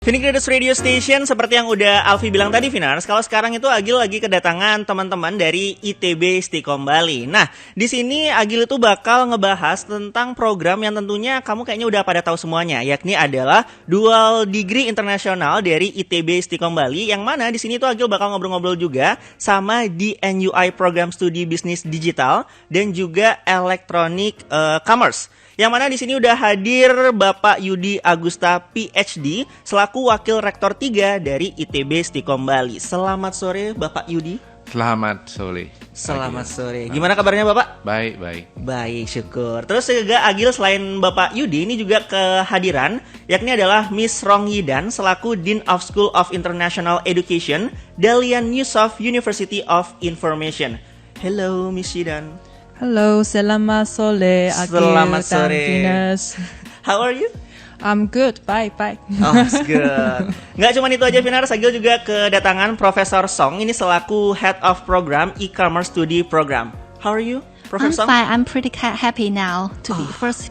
Finigradus Radio Station, seperti yang udah Alfi bilang tadi, Finars, kalau sekarang itu Agil lagi kedatangan teman-teman dari ITB Istiqom Bali. Nah, di sini Agil itu bakal ngebahas tentang program yang tentunya kamu kayaknya udah pada tahu semuanya, yakni adalah Dual Degree Internasional dari ITB Istiqom Bali, yang mana di sini tuh Agil bakal ngobrol-ngobrol juga sama DNUI Program Studi Bisnis Digital dan juga Electronic Commerce. Yang mana di sini udah hadir Bapak Yudi Agusta PhD selaku Wakil Rektor 3 dari ITB Istiqom Bali. Selamat sore Bapak Yudi. Selamat sore. Selamat sore. Gimana kabarnya Bapak? Baik, baik. Baik, syukur. Terus juga Agil selain Bapak Yudi ini juga kehadiran, yakni adalah Miss Rong Yidan selaku Dean of School of International Education, Dalian Yusof University of Information. Hello Miss Yidan. Hello, selamat sore, Agil Selamat dan sore. Venus. How are you? I'm good, bye. Oh, that's good. Nggak cuma itu aja, Finars, Agil juga kedatangan Profesor Song, ini selaku Head of Program E-Commerce Studi Program. How are you, Profesor Song? I'm fine. I'm pretty happy now to be first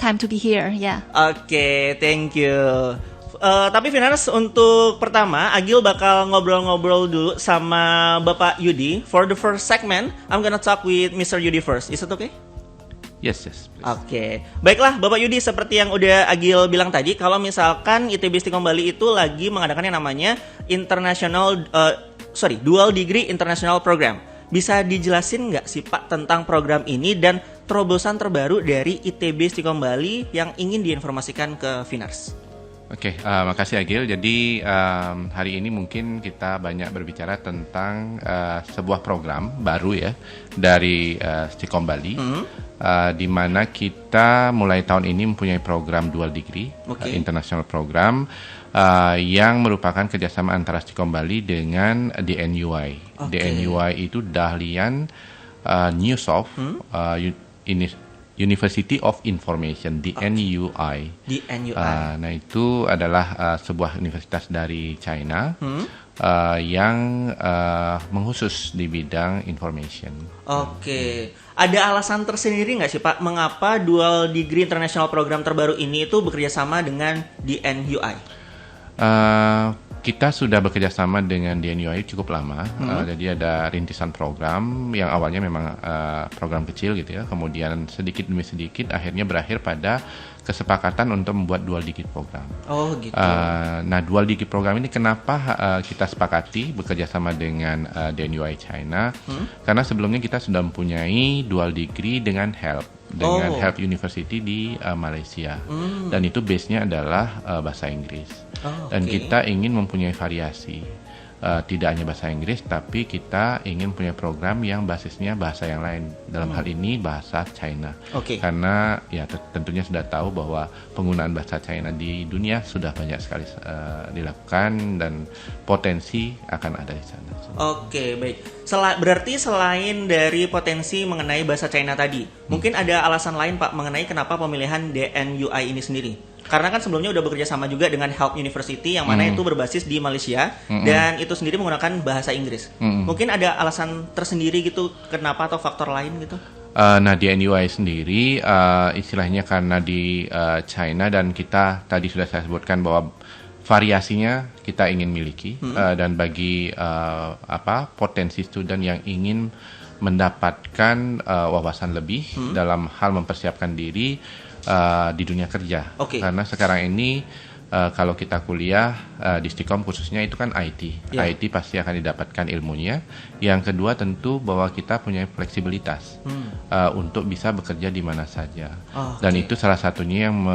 time to be here. Yeah. Oke, thank you. Tapi Finars, untuk pertama Agil bakal ngobrol-ngobrol dulu sama Bapak Yudi. For the first segment, I'm gonna talk with Mr. Yudi first. Is it okay? Yes, please. Oke, baiklah Bapak Yudi, seperti yang udah Agil bilang tadi, kalau misalkan ITB Istiqom Bali itu lagi mengadakan yang namanya Dual Degree International Program. Bisa dijelasin nggak sih Pak tentang program ini dan terobosan terbaru dari ITB Istiqom Bali yang ingin diinformasikan ke Finars? Oke, makasih Agil. Jadi hari ini mungkin kita banyak berbicara tentang sebuah program baru ya dari Istiqom Bali, di mana kita mulai tahun ini mempunyai program Dual Degree International Program yang merupakan kerjasama antara Istiqom Bali dengan DNUI. DNUI itu Dalian Yusof University of Information, DNUI. DNUI. Nah itu adalah sebuah universitas dari China yang mengkhusus di bidang information. Oke. Ada alasan tersendiri nggak sih Pak, mengapa Dual Degree International Program terbaru ini itu bekerja sama dengan DNUI? Kita sudah bekerja sama dengan DNUI cukup lama, jadi ada rintisan program yang awalnya memang program kecil gitu ya, kemudian sedikit demi sedikit akhirnya berakhir pada kesepakatan untuk membuat dual degree program. Oh gitu. Nah dual degree program ini kenapa kita sepakati bekerja sama dengan DNUI China? Karena sebelumnya kita sudah mempunyai dual degree dengan Help University di Malaysia, dan itu base-nya adalah bahasa Inggris. Dan kita ingin mempunyai variasi, tidak hanya bahasa Inggris, tapi kita ingin punya program yang basisnya bahasa yang lain. Dalam hal ini bahasa China, karena ya tentunya sudah tahu bahwa penggunaan bahasa China di dunia sudah banyak sekali dilakukan dan potensi akan ada di sana. Oke, baik. Berarti selain dari potensi mengenai bahasa China tadi, mungkin ada alasan lain Pak mengenai kenapa pemilihan DNUI ini sendiri? Karena kan sebelumnya udah bekerja sama juga dengan Help University yang mana itu berbasis di Malaysia dan itu sendiri menggunakan bahasa Inggris. Mungkin ada alasan tersendiri gitu kenapa atau faktor lain gitu? Nah DNUI sendiri istilahnya karena di China, dan kita tadi sudah saya sebutkan bahwa variasinya kita ingin miliki, dan bagi potensi student yang ingin mendapatkan wawasan lebih dalam hal mempersiapkan diri di dunia kerja. Karena sekarang ini kalau kita kuliah di Istiqom khususnya itu kan IT. IT pasti akan didapatkan ilmunya. Yang kedua tentu bahwa kita punya fleksibilitas untuk bisa bekerja di mana saja. Dan itu salah satunya yang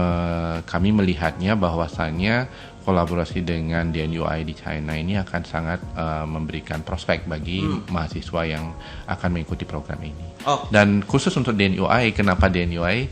kami melihatnya bahwasannya kolaborasi dengan DNUI di China ini akan sangat memberikan prospek bagi mahasiswa yang akan mengikuti program ini. Dan khusus untuk DNUI, kenapa DNUI?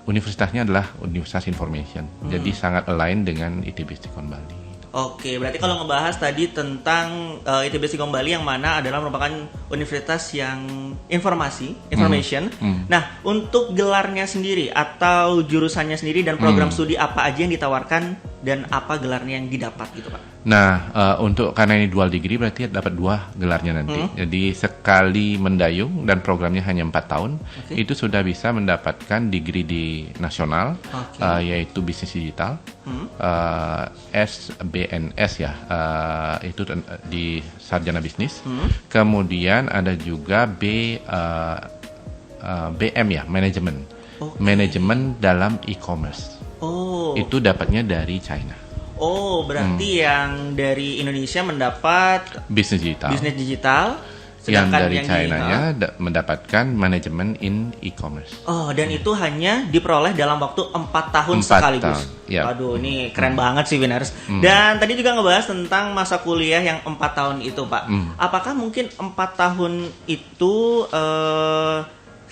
Universitasnya adalah Universitas Information, jadi sangat align dengan ITB Istiqom Bali. Oke, berarti kalau ngebahas tadi tentang ITB Istiqom Bali yang mana adalah merupakan universitas yang information. Nah, untuk gelarnya sendiri atau jurusannya sendiri dan program studi apa aja yang ditawarkan dan apa gelarnya yang didapat gitu Pak? Nah, untuk karena ini dual degree berarti dapat 2 gelarnya nanti. Jadi sekali mendayung dan programnya hanya 4 tahun, itu sudah bisa mendapatkan degree di nasional, yaitu bisnis digital, SBNS ya, itu di sarjana bisnis. Kemudian ada juga BM ya, manajemen, manajemen dalam e-commerce. Itu dapatnya dari China. Berarti yang dari Indonesia mendapat Bisnis digital. Yang dari China-nya mendapatkan manajemen in e-commerce. Dan itu hanya diperoleh dalam waktu 4 tahun 4 sekaligus. tahun, yep. Waduh, ini keren banget sih Vinars. Dan tadi juga ngebahas tentang masa kuliah yang 4 tahun itu Pak. Apakah mungkin 4 tahun itu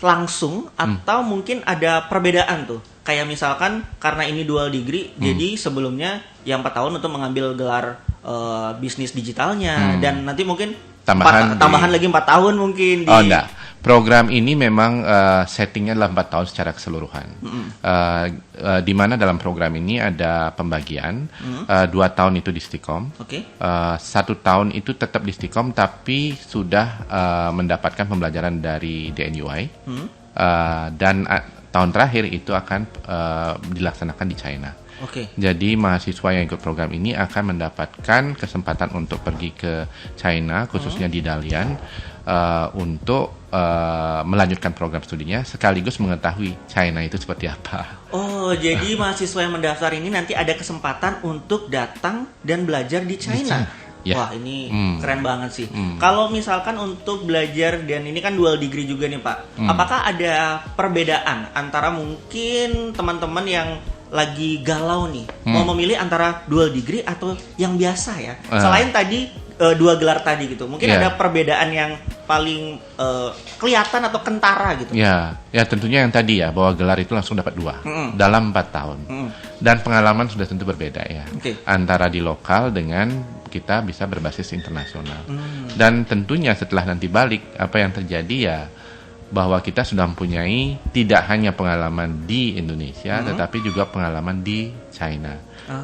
langsung atau mungkin ada perbedaan tuh? Kayak misalkan karena ini dual degree, jadi sebelumnya yang 4 tahun untuk mengambil gelar bisnis digitalnya, dan nanti mungkin tambahan lagi 4 tahun mungkin. Enggak. Program ini memang settingnya adalah 4 tahun secara keseluruhan. Di mana dalam program ini ada pembagian, 2 tahun itu di Stikom, 1 tahun itu tetap di Stikom tapi sudah mendapatkan pembelajaran dari DNUI, dan tahun terakhir itu akan dilaksanakan di China. Jadi mahasiswa yang ikut program ini akan mendapatkan kesempatan untuk pergi ke China, khususnya di Dalian, untuk melanjutkan program studinya sekaligus mengetahui China itu seperti apa. Jadi mahasiswa yang mendaftar ini nanti ada kesempatan untuk datang dan belajar di China. Wah, ini keren banget sih. Kalau misalkan untuk belajar, dan ini kan dual degree juga nih Pak, apakah ada perbedaan antara mungkin teman-teman yang lagi galau nih, mau memilih antara dual degree atau yang biasa ya? Selain tadi 2 gelar tadi gitu, mungkin ada perbedaan yang paling kelihatan atau kentara gitu? Ya tentunya yang tadi ya, bahwa gelar itu langsung dapat 2 dalam 4 tahun. Dan pengalaman sudah tentu berbeda ya, antara di lokal dengan kita bisa berbasis internasional. Dan tentunya setelah nanti balik, apa yang terjadi ya, bahwa kita sudah mempunyai tidak hanya pengalaman di Indonesia, tetapi juga pengalaman di China.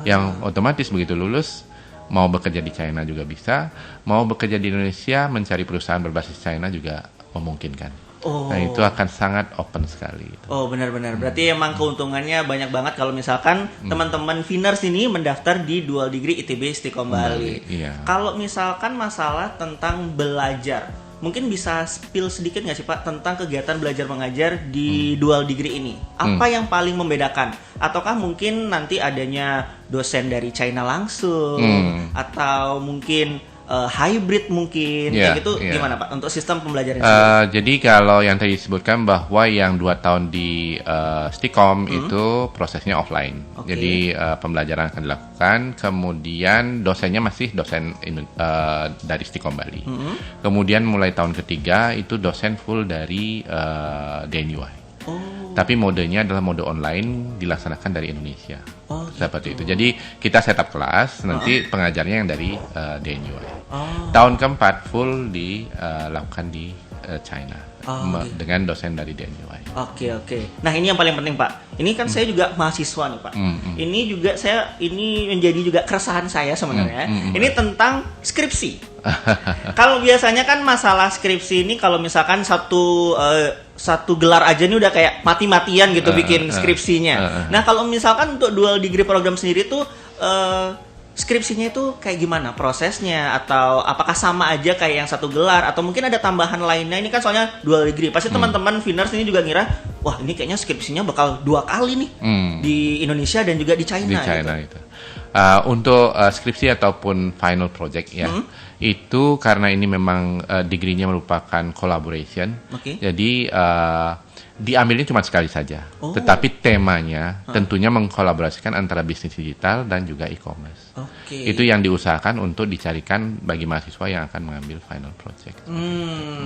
Yang otomatis begitu lulus, mau bekerja di China juga bisa, mau bekerja di Indonesia, mencari perusahaan berbasis China juga memungkinkan. Nah, itu akan sangat open sekali. Benar-benar. Berarti emang keuntungannya banyak banget kalau misalkan teman-teman Vinars ini mendaftar di dual degree ITB Stikom Bali. Kalau misalkan masalah tentang belajar, mungkin bisa spill sedikit nggak sih Pak tentang kegiatan belajar mengajar di dual degree ini? Apa yang paling membedakan? Ataukah mungkin nanti adanya dosen dari China langsung, atau mungkin hybrid mungkin, kayak gitu, gimana Pak untuk sistem pembelajaran? Jadi kalau yang tadi disebutkan bahwa yang 2 tahun di Stikom itu prosesnya offline. Jadi pembelajaran akan dilakukan, kemudian dosennya masih dosen dari Stikom Bali. Kemudian mulai tahun ketiga itu dosen full dari DNUI. Tapi modenya adalah mode online, dilaksanakan dari Indonesia. Seperti itu. Jadi kita setup kelas, nanti pengajarnya yang dari DNUI. Tahun keempat full dilakukan di China dengan dosen dari DNUI. Oke. Nah, ini yang paling penting Pak. Ini kan saya juga mahasiswa nih Pak. Ini juga ini menjadi juga keresahan saya sebenarnya. Ini tentang skripsi. Kalau biasanya kan masalah skripsi ini, kalau misalkan satu gelar aja nih udah kayak mati-matian gitu bikin skripsinya. Nah, kalau misalkan untuk dual degree program sendiri tuh skripsinya itu kayak gimana prosesnya, atau apakah sama aja kayak yang satu gelar, atau mungkin ada tambahan lainnya? Ini kan soalnya dual degree, pasti teman-teman Vinars ini juga ngira, wah ini kayaknya skripsinya bakal 2 kali nih di Indonesia dan juga di China. Di China gitu. Untuk skripsi ataupun final project ya, itu karena ini memang degree-nya merupakan collaboration, jadi diambilnya cuma sekali saja. Tetapi temanya tentunya mengkolaborasikan antara bisnis digital dan juga e-commerce. Itu yang diusahakan untuk dicarikan bagi mahasiswa yang akan mengambil final project.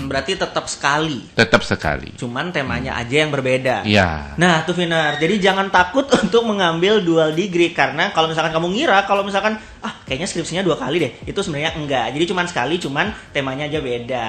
Berarti tetap sekali. Tetap sekali. Cuman temanya aja yang berbeda. Iya. Nah, tuh Vinar. Jadi jangan takut untuk mengambil dual degree, karena kalau misalkan kamu ngira kalau misalkan kayaknya skripsinya 2 kali deh, itu sebenarnya enggak. Jadi cuman sekali, cuman temanya aja beda.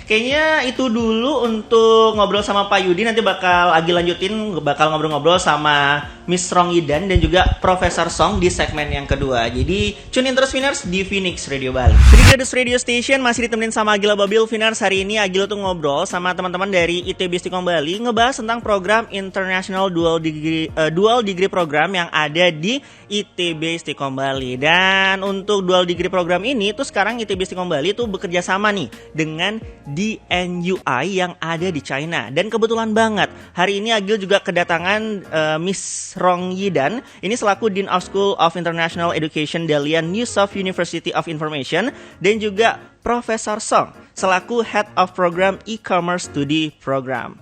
Kayaknya itu dulu untuk ngobrol sama Pak Yudi. Nanti bakal lagi lanjutin, bakal ngobrol-ngobrol sama Miss Rong Yidan dan juga Profesor Song di segmen yang kedua. Jadi tune in terus Vinars di Phoenix Radio Bali. Phoenix Radio Station masih ditemenin sama Agil Ababil. Vinars, hari ini Agil tuh ngobrol sama teman-teman dari ITB Stikom Bali ngebahas tentang program International Dual Degree Program yang ada di ITB Stikom Bali. Dan untuk Dual Degree Program ini tuh sekarang ITB Stikom Bali tuh bekerja sama nih dengan DNUI yang ada di China. Dan kebetulan banget hari ini Agil juga kedatangan Miss Rong Yidan. Ini selaku Dean of School of International Education Dalian New South University of Information, dan juga Profesor Song selaku Head of Program E-Commerce Study Program.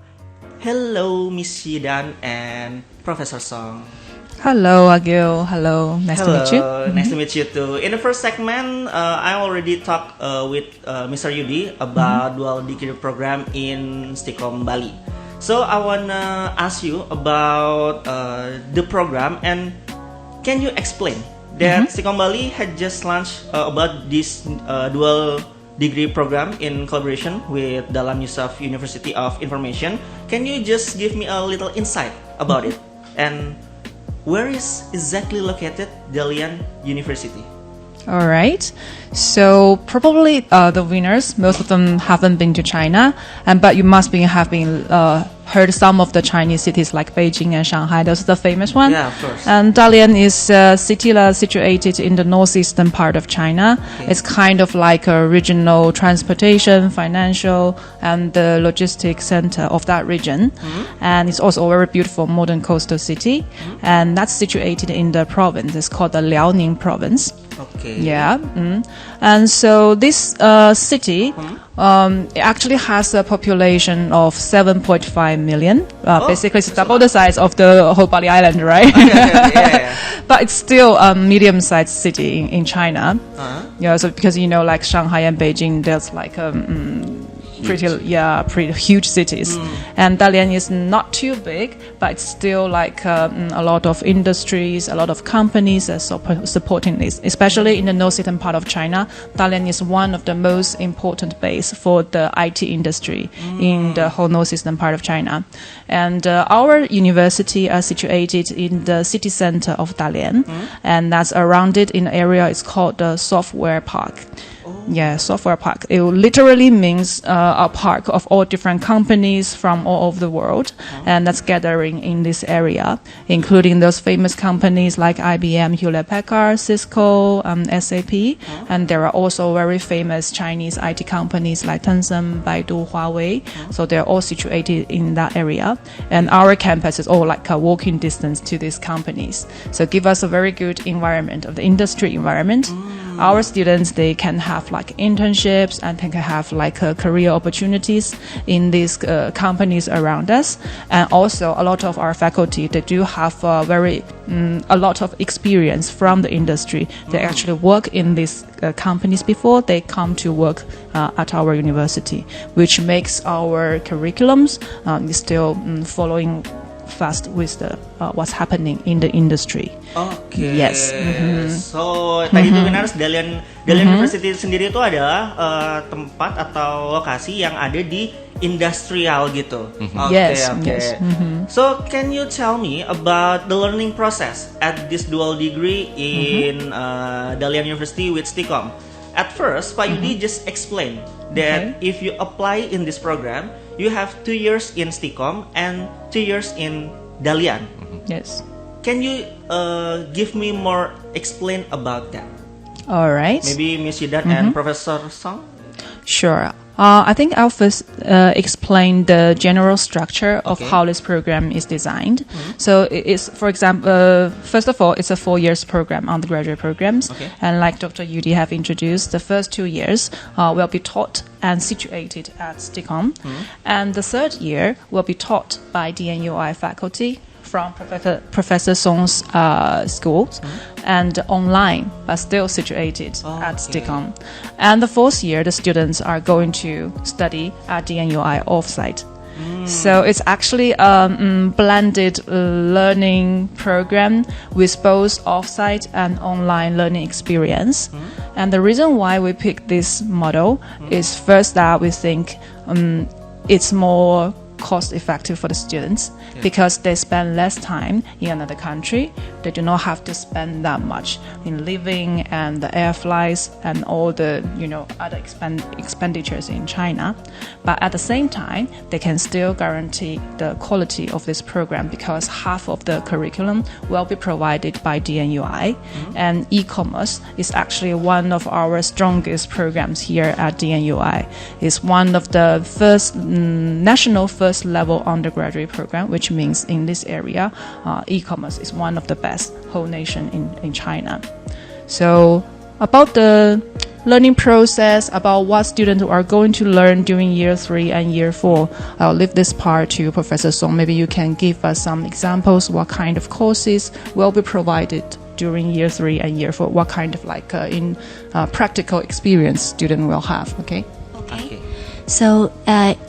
Hello Miss Yidan and Professor Song. Hello, Agil. Hello. Nice to meet you. Nice to meet you too. In the first segment, I already talked with Mr. Yudi about dual degree program in Stikom Bali. So I wanna ask you about the program, and can you explain that Stikom Bali had just launched about this dual degree program in collaboration with Dalian Yusuf University of Information? Can you just give me a little insight about it? And where is exactly located Dalian University? All right. So probably the winners, most of them haven't been to China, but you must have been heard some of the Chinese cities like Beijing and Shanghai. Those are the famous ones. Yeah, of course. And Dalian is a city situated in the northeastern part of China. Okay. It's kind of like a regional transportation, financial, and the logistics center of that region. And it's also a very beautiful modern coastal city. And that's situated in the province. It's called the Liaoning province. Okay. Yeah. And so this city it actually has a population of 7.5 million. Basically, it's double the size of the whole Bali Island, right? Yeah. But it's still a medium-sized city in China. Yeah, so because like Shanghai and Beijing, there's like pretty huge cities. And Dalian is not too big, but it's still like a lot of industries, a lot of companies are supporting this. Especially in the northeastern part of China, Dalian is one of the most important base for the IT industry in the whole northeastern part of China. And our university are situated in the city center of Dalian, and that's around it in the area. It's called the Software Park. Yeah, Software Park. It literally means a park of all different companies from all over the world, and that's gathering in this area, including those famous companies like IBM, Hewlett-Packard, Cisco, SAP, and there are also very famous Chinese IT companies like Tencent, Baidu, Huawei. So they're all situated in that area, and our campus is all like a walking distance to these companies. So give us a very good environment of the industry environment. Our students, they can have like internships and they can have like career opportunities in these companies around us. And also a lot of our faculty, they do have a lot of experience from the industry. They actually work in these companies before they come to work at our university, which makes our curriculums still following fast with the what's happening in the industry. Okay. Yes. So tadi itu benar, Dalian University sendiri itu adalah tempat atau lokasi yang ada di industrial gitu. Yes. So can you tell me about the learning process at this dual degree in Dalian University with Stikom? At first, Pak Yudi just explained that if you apply in this program, you have 2 years in Stikom and 2 years in Dalian. Yes. Can you give me more explain about that? All right. Maybe Miss Yidan and Professor Song? Sure. I think I'll first explain the general structure of how this program is designed. So it's, for example, first of all, it's a 4 years program, undergraduate programs. And like Dr. Yudi have introduced, the first 2 years will be taught and situated at Stikom. And the third year will be taught by DNUI faculty from Professor Song's schools and online, but still situated at Stikom. And the fourth year, the students are going to study at DNUI offsite. So it's actually a blended learning program with both offsite and online learning experience. And the reason why we picked this model is first that we think it's more cost effective for the students because they spend less time in another country. They do not have to spend that much in living and the air flights and all the other expenditures in China. But at the same time, they can still guarantee the quality of this program because half of the curriculum will be provided by DNUI, and e-commerce is actually one of our strongest programs here at DNUI. It's one of the first national first level undergraduate program, which means in this area, e-commerce is one of the best whole nation in China. So about the learning process, about what students are going to learn during year 3 and year 4, I'll leave this part to Professor Song. Maybe you can give us some examples, what kind of courses will be provided during year 3 and year 4, what kind of practical experience student will have, okay? Okay. So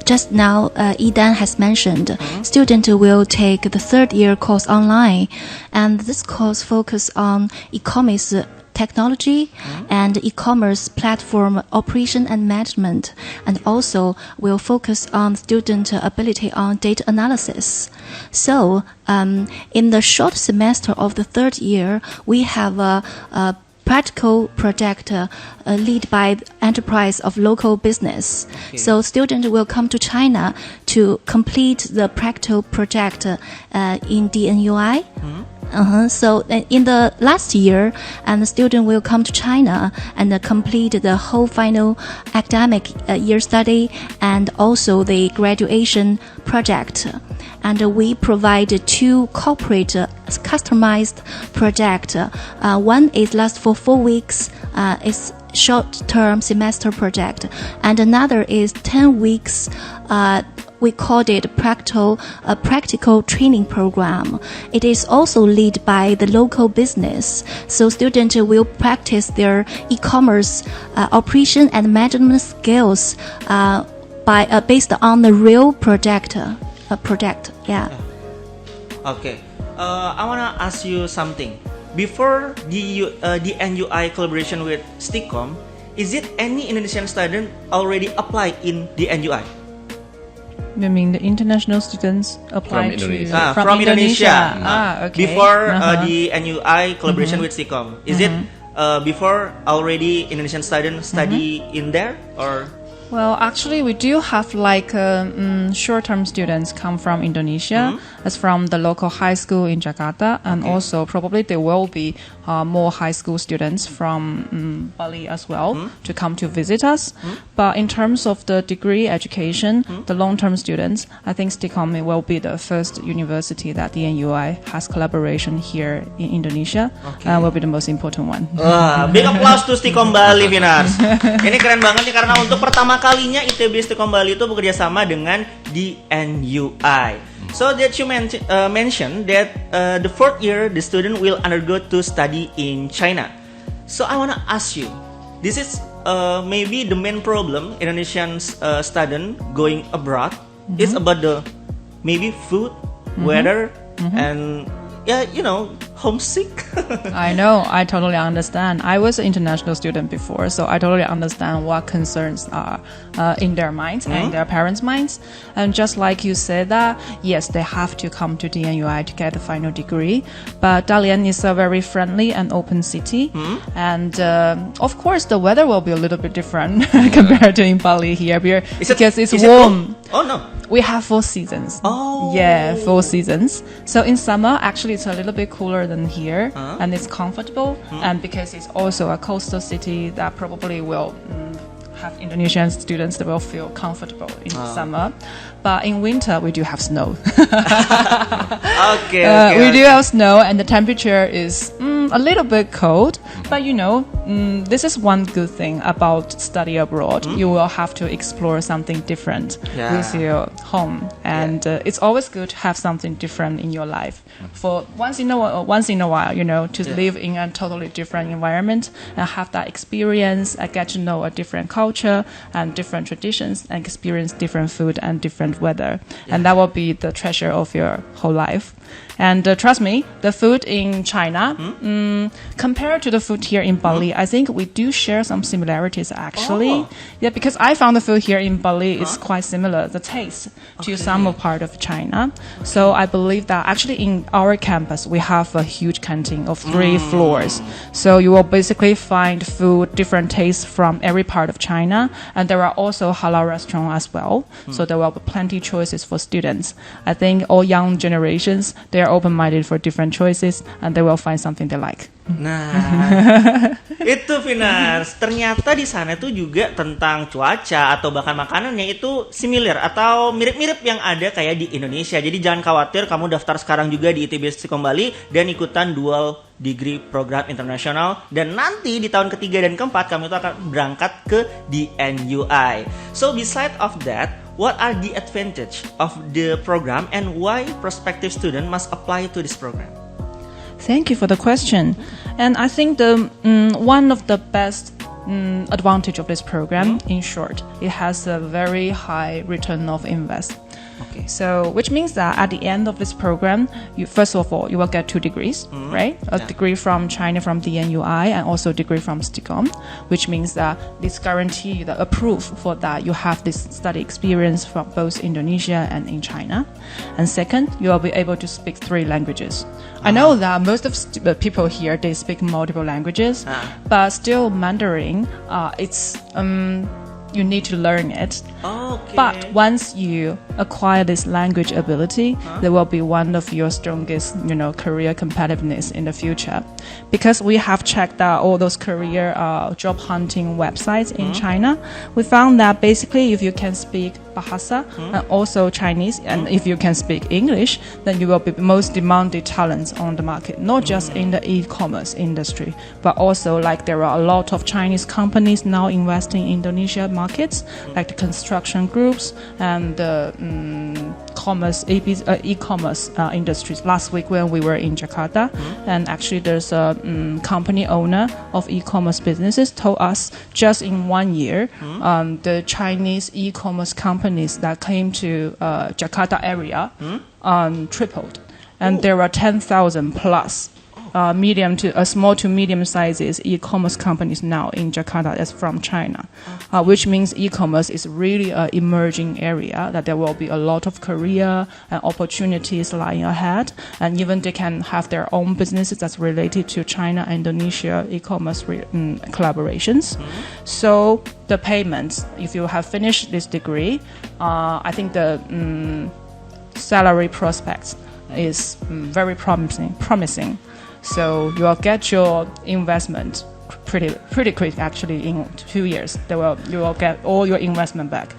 just now, Idan has mentioned students will take the 3rd year course online, and this course focus on e-commerce technology and e-commerce platform operation and management, and also will focus on student ability on data analysis. So in the short semester of the 3rd year, we have a practical project lead by enterprise of local business. Okay. So students will come to China to complete the practical project in DNUI. So in the last year, and the student will come to China and complete the whole final academic year study and also the graduation project. And we provide 2 corporate customized projects. One is last for 4 weeks. It's short-term semester project, and another is 10 weeks. We called it practical training program. It is also led by the local business. So students will practice their e-commerce operation and management skills based on the real project. Yeah. Okay. I wanna ask you something. Before the NUI collaboration with STICOM, is it any Indonesian student already applied in the NUI? You mean the international students apply from Indonesia? Okay. Before the NUI collaboration with STICOM, is it before already Indonesian students study in there or? Well, actually, we do have short-term students come from Indonesia, as from the local high school in Jakarta, and also probably there will be more high school students from Bali as well to come to visit us. But in terms of the degree education, the long-term students, I think STICOM will be the first university that the NUI has collaboration here in Indonesia, and will be the most important one. Big applause to STICOM Bali, Vinars. Ini keren banget nih karena untuk pertama kalinya ITB STICOM Bali itu bekerja sama dengan DNUI. So that you mentioned that the 4th year the student will undergo to study in China. So I wanna ask you, this is maybe the main problem Indonesian student going abroad is about the maybe food, weather, and homesick. I know, I totally understand. I was an international student before, so I totally understand what concerns are in their minds and their parents' minds. And just like you said that, yes, they have to come to DNUI to get the final degree. But Dalian is a very friendly and open city. And of course, the weather will be a little bit different compared to in Bali here because it's warm. Oh, no. We have 4 seasons. Oh. Yeah, 4 seasons. So in summer, actually, it's a little bit cooler than here, and it's comfortable. And because it's also a coastal city, that probably will have Indonesian students that will feel comfortable in summer. But in winter, we do have snow. We do have snow, and the temperature is a little bit cold. But this is one good thing about study abroad. You will have to explore something different with your home, and it's always good to have something different in your life. For once in a while, to live in a totally different environment and have that experience, and get to know a different culture and different traditions, and experience different food and different weather, and that will be the treasure of your whole life. And trust me, the food in China, compared to the food here in Bali, I think we do share some similarities actually. Yeah, because I found the food here in Bali is quite similar, the taste, to some part of China. So I believe that actually in our campus, we have a huge canteen of 3 floors. So you will basically find food, different tastes from every part of China. And there are also halal restaurants as well. So there will be plenty choices for students. I think all young generations, they are open-minded for different choices and they will find something they like. Nah, itu Vinars. Ternyata di sana tuh juga tentang cuaca atau bahkan makanannya itu similar atau mirip-mirip yang ada kayak di Indonesia. Jadi jangan khawatir, kamu daftar sekarang juga di ITB Stikom Bali dan ikutan dual degree program internasional. Dan nanti di tahun ketiga dan keempat kamu itu akan berangkat ke DNUI. So beside of that, what are the advantage of the program and why prospective student must apply to this program? Thank you for the question. And I think the one of the best advantage of this program, in short, it has a very high return of invest. Okay. So, which means that at the end of this program, you first of all you will get 2 degrees, right? A degree from China from DNUI and also a degree from STICOM, which means that this guarantee the proof for that you have this study experience from both Indonesia and in China. And second, you will be able to speak 3 languages. I know that most of people here they speak multiple languages, but still Mandarin, it's you need to learn it. Okay. But once you acquire this language ability, there will be one of your strongest, career competitiveness in the future. Because we have checked out all those career job hunting websites in China, we found that basically if you can speak Bahasa and also Chinese, and if you can speak English, then you will be most demanded talents on the market, not just in the e-commerce industry, but also like there are a lot of Chinese companies now investing in Indonesia markets, like the construction groups and the e-commerce industries. Last week when we were in Jakarta, and actually there's a company owner of e-commerce businesses told us just in 1 year, the Chinese e-commerce companies that came to Jakarta area tripled, and there are 10,000 plus small to medium sizes e-commerce companies now in Jakarta as from China, which means e-commerce is really an emerging area that there will be a lot of career and opportunities lying ahead, and even they can have their own businesses that's related to China and Indonesia e-commerce collaborations. So the payments, if you have finished this degree, I think the salary prospects is very promising. So you will get your investment pretty quick. Actually, in 2 years, you will get all your investment back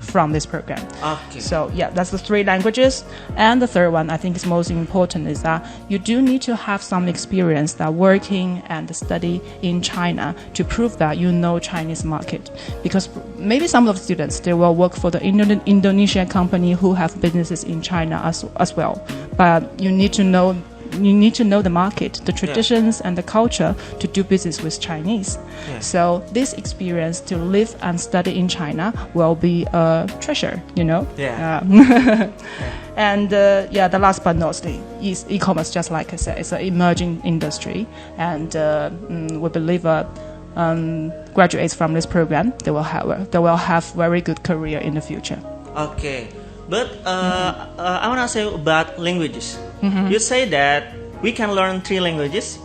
from this program. Okay. So yeah, that's the 3 languages. And the third one, I think is most important, is that you do need to have some experience that working and study in China to prove that you know Chinese market. Because maybe some of the students, they will work for the Indonesian company who have businesses in China as well. But you need to know the market, the traditions and the culture to do business with Chinese. So this experience to live and study in China will be a treasure, And the last but not least is e-commerce. Just like I said, it's an emerging industry, and we believe graduates from this program they will have very good career in the future. Okay. But I want to say about languages. You say that we can learn 3 languages,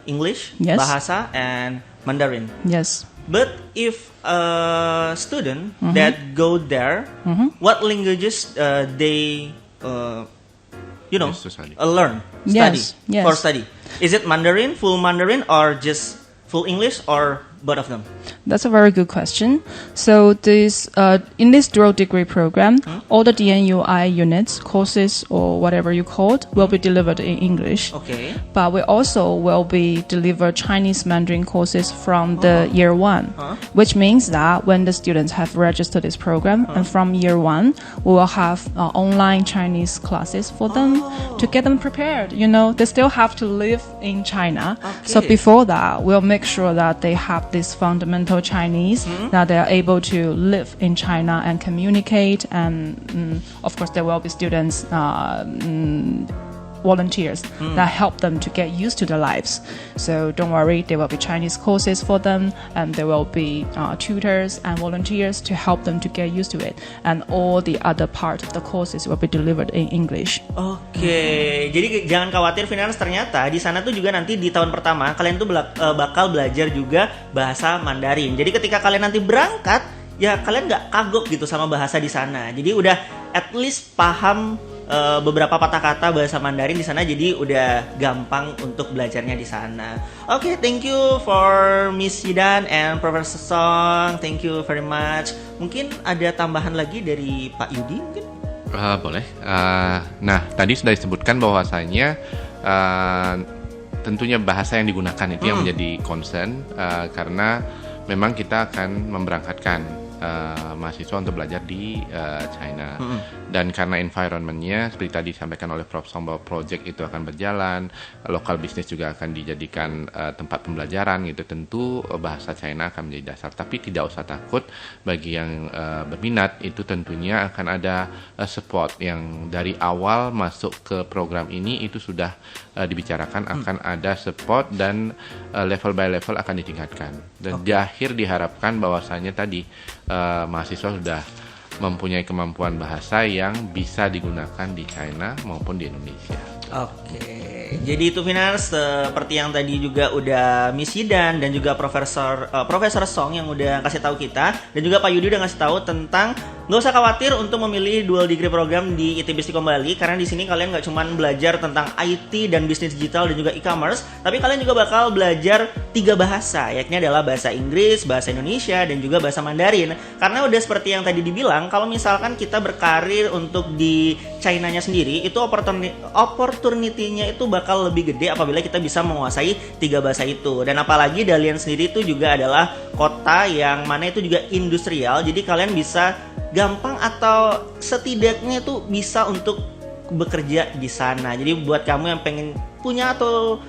English, Yes. Bahasa, and Mandarin. Yes. But if a student that go there, what languages they, Yes, to study. learn, Yes, yes. for study? Is it Mandarin, full Mandarin, or just full English, or both of them? That's a very good question. So this in this dual degree program, all the DNUI units, courses, or whatever you call it, will be delivered in English. Okay. But we also will be deliver Chinese Mandarin courses from the year 1, which means that when the students have registered this program, and from year 1, we will have online Chinese classes for them to get them prepared. They still have to live in China. So Okay. before that, we'll make sure that they have this fundamental Chinese, that they are able to live in China and communicate. And of course, there will be students volunteers that help them to get used to the lives. So don't worry, there will be Chinese courses for them, and there will be tutors and volunteers to help them to get used to it. And all the other part of the courses will be delivered in English. Oke, jadi jangan khawatir Finance, ternyata di sana tuh juga nanti di tahun pertama kalian tuh bakal belajar juga bahasa Mandarin. Jadi ketika kalian nanti berangkat, ya kalian nggak kagok gitu sama bahasa di sana. Jadi udah at least paham beberapa patah kata bahasa Mandarin di sana, jadi udah gampang untuk belajarnya di sana. Oke, thank you for Miss Yidan and Professor Song. Thank you very much. Mungkin ada tambahan lagi dari Pak Yudi mungkin? Boleh. Nah, tadi sudah disebutkan bahwasanya tentunya bahasa yang digunakan itu yang menjadi concern, karena memang kita akan memberangkatkan mahasiswa untuk belajar di China. Dan karena environment-nya seperti tadi disampaikan oleh Prof. Song bahwa project itu akan berjalan, lokal bisnis juga akan dijadikan tempat pembelajaran gitu, tentu bahasa China akan menjadi dasar. Tapi tidak usah takut, bagi yang berminat itu tentunya akan ada support yang dari awal masuk ke program ini itu sudah dibicarakan, akan ada support dan level by level akan ditingkatkan. Dan di akhir diharapkan bahwasanya tadi mahasiswa sudah mempunyai kemampuan bahasa yang bisa digunakan di China maupun di Indonesia. Oke, jadi itu Finance, seperti yang tadi juga udah Miss Yidan dan juga Profesor Song yang udah kasih tahu kita, dan juga Pak Yudi udah ngasih tahu tentang nggak usah khawatir untuk memilih dual degree program di ITB Istiqom Bali, karena di sini kalian nggak cuma belajar tentang IT dan bisnis digital dan juga e-commerce, tapi kalian juga bakal belajar 3 bahasa, yakni adalah bahasa Inggris, bahasa Indonesia, dan juga bahasa Mandarin. Karena udah seperti yang tadi dibilang, kalau misalkan kita berkarir untuk di China-nya sendiri, itu opportunity-nya itu bakal lebih gede apabila kita bisa menguasai 3 bahasa itu. Dan apalagi Dalian sendiri itu juga adalah kota yang mana itu juga industrial, jadi kalian bisa gampang atau setidaknya itu bisa untuk bekerja di sana. Jadi buat kamu yang pengen punya atau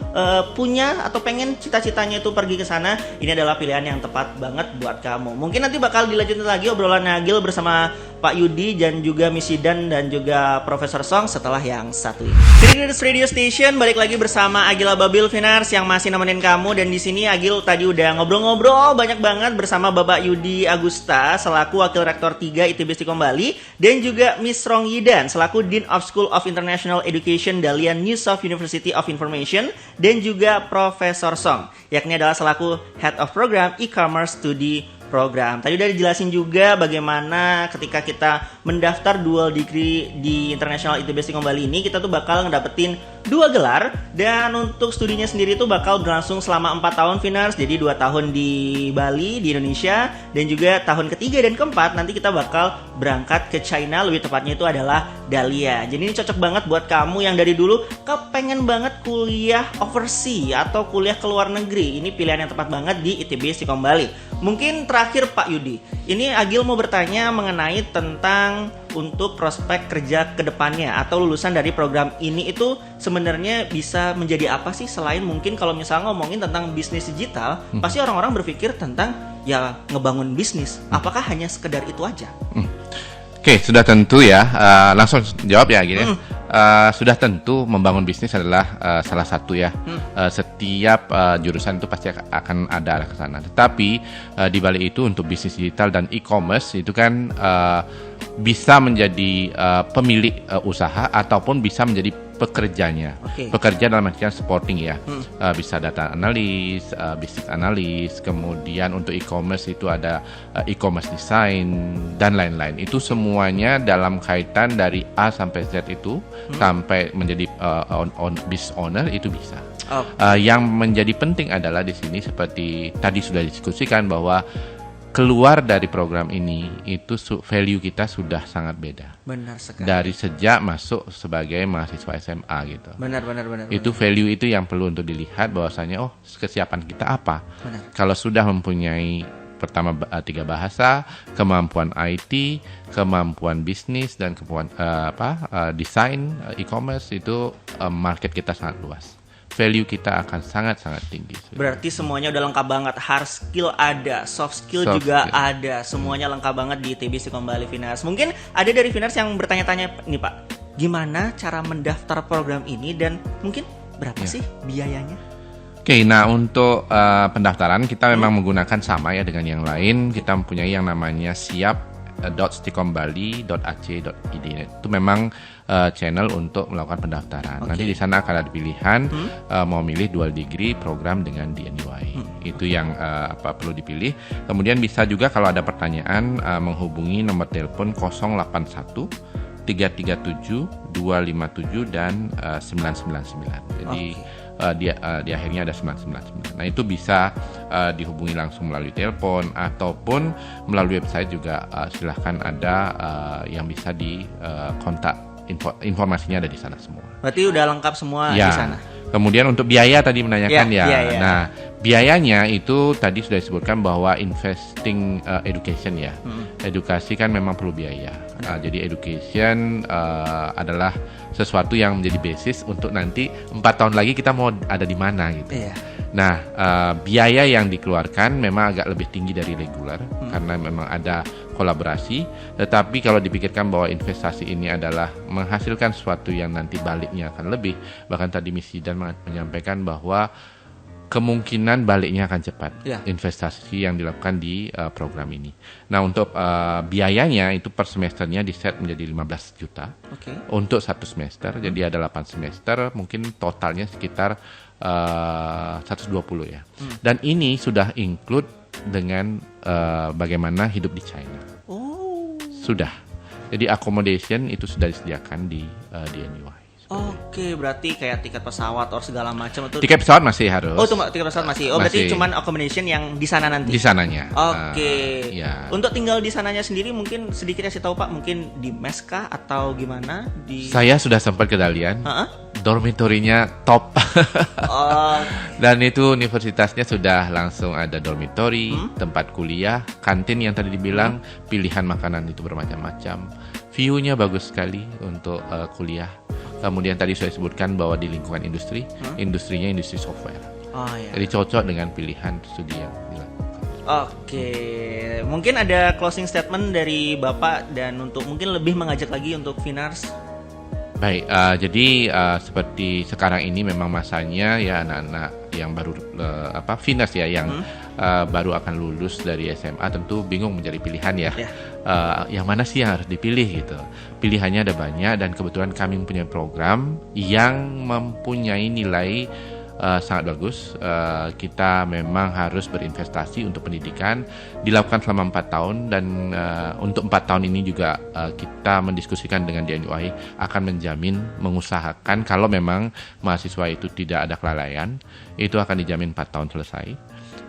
pengen cita-citanya itu pergi ke sana, ini adalah pilihan yang tepat banget buat kamu. Mungkin nanti bakal dilanjutin lagi obrolan Agil bersama Pak Yudi dan juga Miss Yidan dan juga Profesor Song setelah yang satu ini. Traders Radio Station, balik lagi bersama Agil Ababil Finars yang masih nemenin kamu, dan di sini Agil tadi udah ngobrol-ngobrol banyak banget bersama Bapak Yudi Agusta selaku Wakil Rektor 3 ITB Istiqom Bali, dan juga Miss Rong Yidan selaku Dean of School of International Education Dalian New South University of Information, dan juga Profesor Song yakni adalah selaku Head of Program E-commerce Studi Program. Tadi udah dijelasin juga bagaimana ketika kita mendaftar dual degree di International ITB Istiqom Bali ini, kita tuh bakal ngedapetin 2 gelar, dan untuk studinya sendiri tuh bakal berlangsung selama 4 tahun Finars. Jadi 2 tahun di Bali, di Indonesia, dan juga tahun ketiga dan keempat nanti kita bakal berangkat ke China, lebih tepatnya itu adalah Dalian. Jadi ini cocok banget buat kamu yang dari dulu kepengen banget kuliah overseas atau kuliah ke luar negeri. Ini pilihan yang tepat banget di ITB Istiqom Bali. Mungkin terakhir Pak Yudi, ini Agil mau bertanya mengenai tentang untuk prospek kerja ke depannya atau lulusan dari program ini itu sebenarnya bisa menjadi apa sih, selain mungkin kalau misalnya ngomongin tentang bisnis digital, pasti orang-orang berpikir tentang ya ngebangun bisnis. Apakah hanya sekedar itu aja? Oke, sudah tentu ya, langsung jawab ya gini. Sudah tentu membangun bisnis adalah salah satu ya. Setiap jurusan itu pasti akan ada arah ke sana. Tetapi di balik itu untuk bisnis digital dan e-commerce itu kan bisa menjadi pemilik usaha ataupun bisa menjadi pekerjanya. Pekerja dalam artian supporting ya. Bisa data analis, bisnis analis, kemudian untuk e-commerce itu ada e-commerce design dan lain-lain. Itu semuanya dalam kaitan dari A sampai Z itu sampai menjadi business owner itu bisa. Yang menjadi penting adalah di sini seperti tadi sudah diskusikan bahwa keluar dari program ini itu value kita sudah sangat beda. Benar sekali. Dari sejak masuk sebagai mahasiswa SMA gitu. Benar. Itu value itu yang perlu untuk dilihat bahwasanya kesiapan kita apa. Benar. Kalau sudah mempunyai pertama 3 bahasa, kemampuan IT, kemampuan bisnis dan kemampuan desain e-commerce itu market kita sangat luas. Value kita akan sangat-sangat tinggi. Berarti semuanya udah lengkap banget. Hard skill ada, soft skill juga ada. Semuanya lengkap banget di ITB Istiqom Bali Finars. Mungkin ada dari Finars yang bertanya-tanya nih Pak. gimana cara mendaftar program ini dan mungkin berapa Ya. sih biayanya? Oke, nah untuk pendaftaran kita memang menggunakan sama ya dengan yang lain. Kita mempunyai yang namanya siap.stikombali.ac.id. Itu memang channel untuk melakukan pendaftaran. Nanti di sana akan ada pilihan mau milih dual degree program dengan DNUI. Itu yang perlu dipilih. Kemudian bisa juga kalau ada pertanyaan menghubungi nomor telepon 081 337 257 dan 999. Jadi di akhirnya ada 999. Nah itu bisa dihubungi langsung melalui telepon ataupun melalui website juga. Silahkan ada yang bisa dikontak. Informasinya ada di sana semua. Berarti udah lengkap semua Ya. di sana. Kemudian untuk biaya tadi menanyakan Ya, ya. biaya. Nah, biayanya itu tadi sudah disebutkan bahwa investing education ya. Edukasi kan memang perlu biaya. Jadi education adalah sesuatu yang menjadi basis untuk nanti 4 tahun lagi kita mau ada di mana gitu. Iya. Nah, biaya yang dikeluarkan memang agak lebih tinggi dari reguler karena memang ada kolaborasi. Tetapi kalau dipikirkan bahwa investasi ini adalah menghasilkan sesuatu yang nanti baliknya akan lebih, bahkan tadi Miss Zidan menyampaikan bahwa kemungkinan baliknya akan cepat. Ya. Investasi yang dilakukan di program ini. Nah, untuk biayanya itu per semesternya diset menjadi 15 juta Oke. untuk 1 semester. Jadi ada 8 semester, mungkin totalnya sekitar 120 ya. Dan ini sudah include dengan bagaimana hidup di China. Oh. Sudah. Jadi accommodation itu sudah disediakan di DNUI. Oke, berarti kayak tiket pesawat atau segala macam itu. Tiket pesawat masih harus. Oh, tiket pesawat masih. Oh, berarti Masih. cuman accommodation yang di sana nanti. Di sananya. Oke. Ya. Untuk tinggal di sananya sendiri mungkin sedikit kasih tahu Pak, mungkin di mes kah atau gimana di Saya sudah sempat ke Dalian. Heeh. Dormitorinya top. Oh, Dan itu universitasnya sudah langsung ada dormitori, tempat kuliah, kantin yang tadi dibilang, pilihan makanan itu bermacam-macam. View-nya bagus sekali untuk kuliah. Kemudian tadi saya sebutkan bahwa di lingkungan industri, industrinya industri software. oh ya. Jadi cocok dengan pilihan studi yang dilakukan. Oke, mungkin ada closing statement dari Bapak dan untuk mungkin lebih mengajak lagi untuk Finars. Baik, jadi seperti sekarang ini memang masanya ya anak-anak yang baru Finars ya yang baru akan lulus dari SMA tentu bingung mencari pilihan ya. Ya. Yang mana sih yang harus dipilih gitu. Pilihannya ada banyak dan kebetulan kami mempunyai program yang mempunyai nilai sangat bagus. Kita memang harus berinvestasi untuk pendidikan, dilakukan selama 4 tahun dan untuk 4 tahun ini juga kita mendiskusikan dengan DNUI akan menjamin, mengusahakan kalau memang mahasiswa itu tidak ada kelalaian, itu akan dijamin 4 tahun selesai.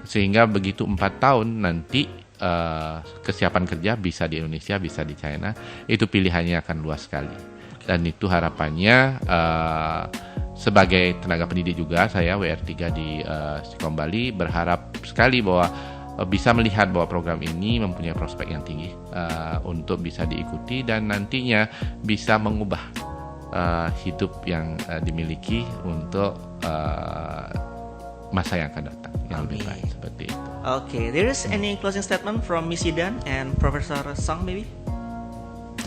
Sehingga begitu 4 tahun nanti kesiapan kerja bisa di Indonesia, bisa di China, itu pilihannya akan luas sekali. Dan itu harapannya sebagai tenaga pendidik juga saya WR3 di Stikom Bali berharap sekali bahwa bisa melihat bahwa program ini mempunyai prospek yang tinggi untuk bisa diikuti dan nantinya bisa mengubah hidup yang dimiliki untuk masa yang akan datang yang lebih baik seperti itu. Okay, there is any closing statement from Miss Zidan and Professor Song maybe?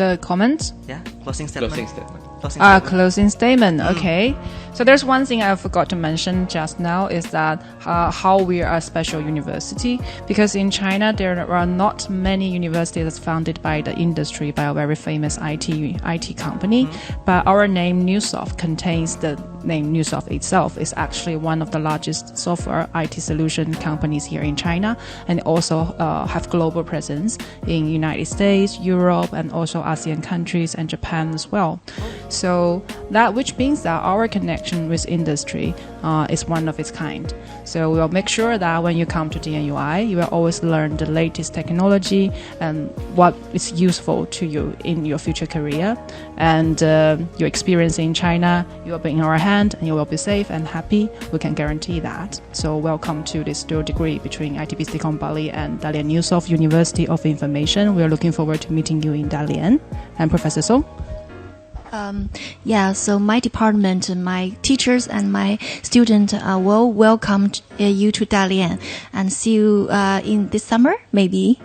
The comments? Yeah, closing statement. Closing statement. Closing statement. Closing statement. Okay. So there's one thing I forgot to mention just now is that how we are a special university, because in China there are not many universities founded by the industry, by a very famous IT company, but our name Newsoft contains the name Newsoft itself is actually one of the largest software IT solution companies here in China, and also have global presence in United States, Europe, and also ASEAN countries and Japan as well. So that which means that our connection with industry is one of its kind. So we'll make sure that when you come to DNUI, you will always learn the latest technology and what is useful to you in your future career. And your experience in China, you will be in our hand and you will be safe and happy. We can guarantee that. So welcome to this dual degree between ITB Stikom Bali and Dalian Newsoft University of Information. We are looking forward to meeting you in Dalian. And Professor Song? So my department, my teachers and my students will welcome you to Dalian and see you in this summer, maybe.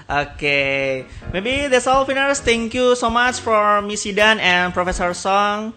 Okay, maybe that's all, Finars. Thank you so much for Miss Idan and Professor Song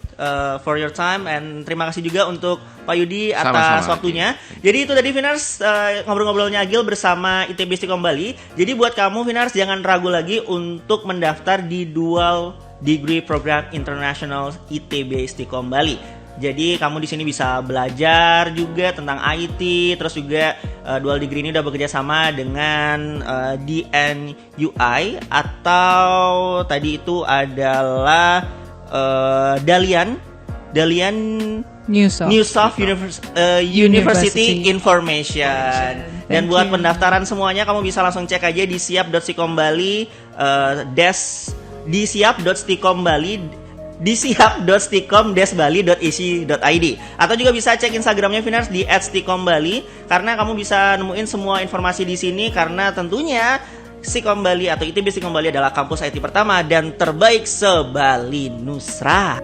for your time, and terima kasih juga untuk Pak Yudi atas Sama-sama. waktunya. Jadi itu tadi Finars, ngobrol-ngobrolnya Agil bersama ITB Istiqom Bali. Jadi buat kamu Finars jangan ragu lagi untuk mendaftar di Dual Degree Program International ITB Istiqom Bali. Jadi kamu di sini bisa belajar juga tentang IT, terus juga dual degree ini udah bekerja sama dengan DNUI atau tadi itu adalah Dalian Newsoft University Information. Dan buat pendaftaran semuanya kamu bisa langsung cek aja di siap.stikom.bali di siap.stikom.bali.isi.id, atau juga bisa cek Instagramnya Finars di @stikom.bali, karena kamu bisa nemuin semua informasi di sini, karena tentunya Stikom Bali atau ITB Stikom Bali adalah kampus IT pertama dan terbaik se-Bali Nusra.